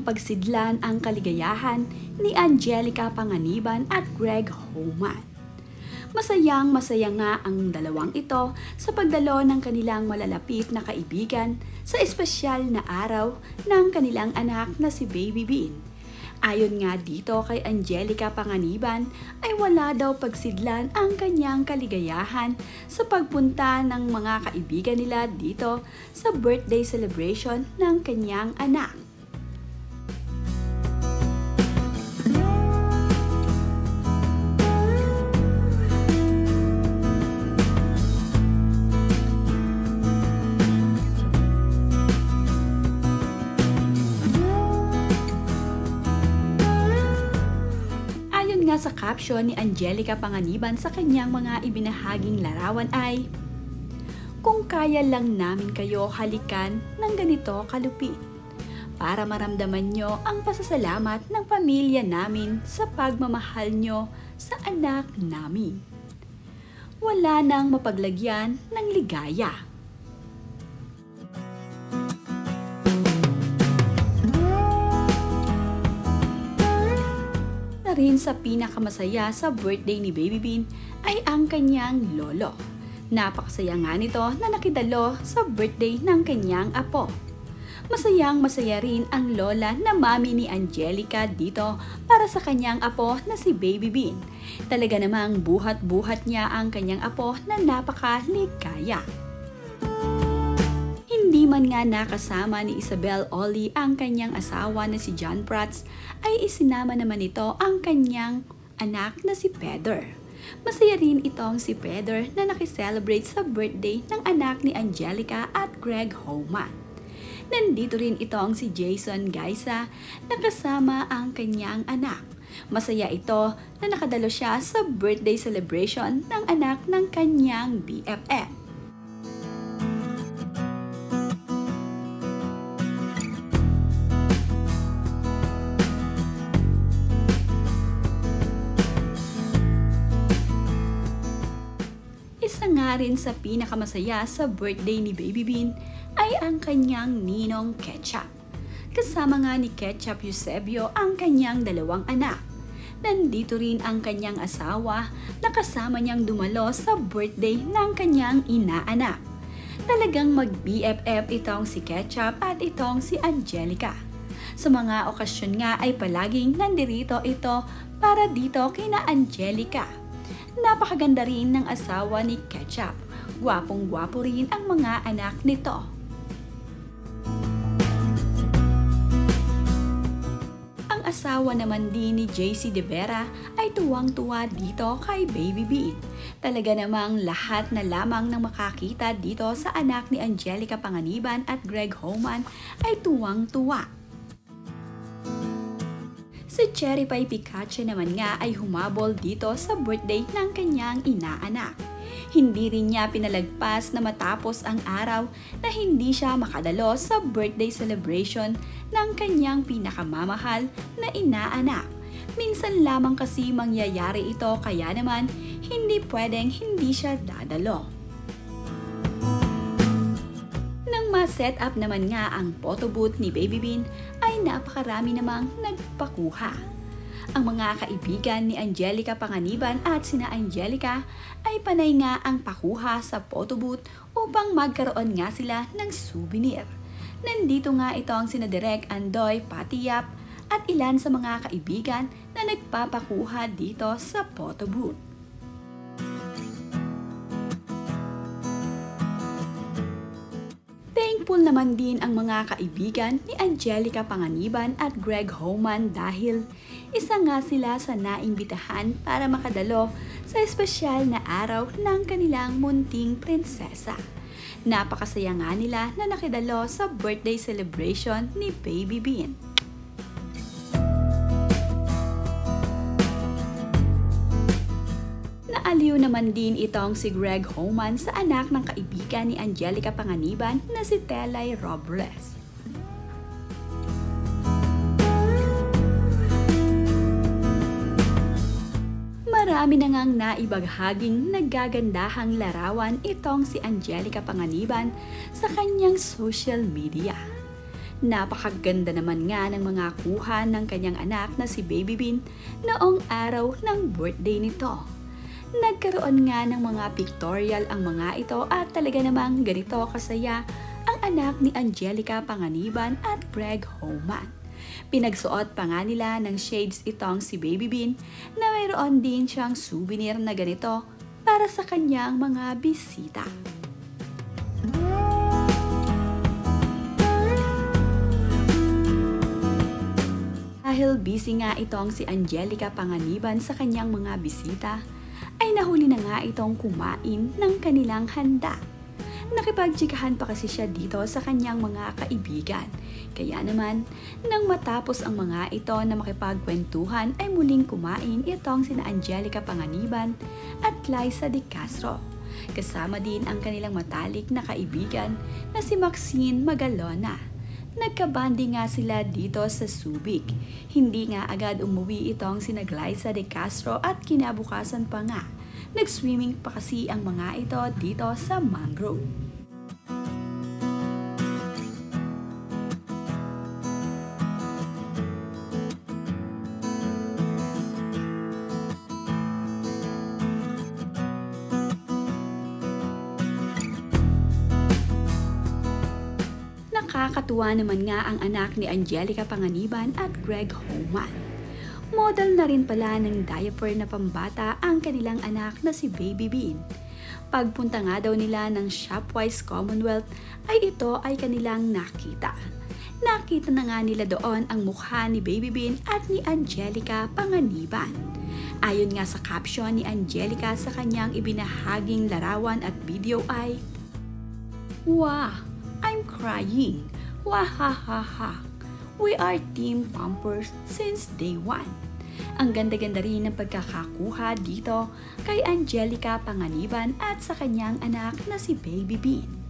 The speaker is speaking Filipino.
Masayang pagsidlan ang kaligayahan ni Angelica Panganiban at Greg Homan. Masayang-masaya nga ang dalawang ito sa pagdalo ng kanilang malalapit na kaibigan sa espesyal na araw ng kanilang anak na si Baby Bean. Ayon nga dito kay Angelica Panganiban ay wala daw pagsidlan ang kanyang kaligayahan sa pagpunta ng mga kaibigan nila dito sa birthday celebration ng kanyang anak. Sa caption ni Angelica Panganiban sa kanyang mga ibinahaging larawan ay, "Kung kaya lang namin kayo halikan ng ganito kalupit, para maramdaman nyo ang pasasalamat ng pamilya namin sa pagmamahal nyo sa anak namin. Wala nang mapaglagyan ng ligaya." Rin sa pinakamasaya sa birthday ni Baby Bean ay ang kanyang lolo. Napakasaya nga nito na nakidalo sa birthday ng kanyang apo. Masayang-masaya rin ang lola na mami ni Angelica dito para sa kanyang apo na si Baby Bean. Talaga namang buhat-buhat niya ang kanyang apo na napakaligaya. Hindi man nga nakasama ni Isabel Oli ang kanyang asawa na si John Prats, ay isinama naman ito ang kanyang anak na si Pedro. Masaya rin itong si Pedro na nakiselebrate sa birthday ng anak ni Angelica at Greg Homan. Nandito rin itong si Jason Gaisa na kasama ang kanyang anak. Masaya ito na nakadalo siya sa birthday celebration ng anak ng kanyang BFF. Isa nga rin sa pinakamasaya sa birthday ni Baby Bean ay ang kanyang ninong Ketchup. Kasama nga ni Ketchup Eusebio ang kanyang dalawang anak. Nandito rin ang kanyang asawa na kasama niyang dumalo sa birthday ng kanyang inaanak. Talagang mag-BFF itong si Ketchup at itong si Angelica. Sa mga okasyon nga ay palaging nandirito ito para dito kina Angelica. Napakaganda rin ng asawa ni Ketchup. Gwapong-gwapo rin ang mga anak nito. Ang asawa naman din ni JC De Vera ay tuwang-tuwa dito kay Baby Bean. Talaga namang lahat na lamang ng makakita dito sa anak ni Angelica Panganiban at Greg Homan ay tuwang-tuwa. Si Cherry Pie Picache naman nga ay humabol dito sa birthday ng kanyang inaanak. Hindi rin niya pinalagpas na matapos ang araw na hindi siya makadalo sa birthday celebration ng kanyang pinakamamahal na inaanak. Minsan lamang kasi mangyayari ito kaya naman hindi pwedeng hindi siya dadalo. Ma-set up naman nga ang photo booth ni Baby Bean ay napakarami namang nagpakuha. Ang mga kaibigan ni Angelica Panganiban at sina Angelica ay panay nga ang pakuha sa photo booth upang magkaroon nga sila ng souvenir. Nandito nga ito ang sina Direk Andoy, Pati Yap at ilan sa mga kaibigan na nagpapakuha dito sa photo booth. Thankful naman din ang mga kaibigan ni Angelica Panganiban at Greg Homan dahil isa nga sila sa naimbitahan para makadalo sa espesyal na araw ng kanilang munting prinsesa. Napakasaya nga nila na nakidalo sa birthday celebration ni Baby Bean. Naaliw naman din itong si Greg Homan sa anak ng kaibigan ni Angelica Panganiban na si Telay Robles. Marami na ngang naibaghaging naggagandahang larawan itong si Angelica Panganiban sa kanyang social media. Napakaganda naman nga ng mga kuha ng kanyang anak na si Baby Bean noong araw ng birthday nito. Nagkaroon nga ng mga pictorial ang mga ito at talaga namang ganito kasaya ang anak ni Angelica Panganiban at Greg Homan. Pinagsuot pa nga nila ng shades itong si Baby Bean na mayroon din siyang souvenir na ganito para sa kanyang mga bisita. Dahil busy nga itong si Angelica Panganiban sa kanyang mga bisita, ay nahuli na nga itong kumain ng kanilang handa. Nakipagtsikahan pa kasi siya dito sa kanyang mga kaibigan. Kaya naman, nang matapos ang mga ito na makipagkwentuhan ay muling kumain itong sina Angelica Panganiban at Liza De Castro. Kasama din ang kanilang matalik na kaibigan na si Maxine Magalona. Nagkabanding nga sila dito sa Subic. Hindi nga agad umuwi itong sina Liza De Castro at kinabukasan pa nga. Nag-swimming pa kasi ang mga ito dito sa mangrove. Nakakatuwa naman nga ang anak ni Angelica Panganiban at Greg Homan. Model na rin pala ng diaper na pambata ang kanilang anak na si Baby Bean. Pagpunta nga daw nila ng Shopwise Commonwealth ay ito ay kanilang nakita. Nakita na nga nila doon ang mukha ni Baby Bean at ni Angelica Panganiban. Ayon nga sa caption ni Angelica sa kanyang ibinahaging larawan at video ay, "Wow, I'm crying. Wahahaha. We are Team Pampers since day one." Ang ganda-ganda rin ng pagkakakuha dito kay Angelica Panganiban at sa kanyang anak na si Baby Bean.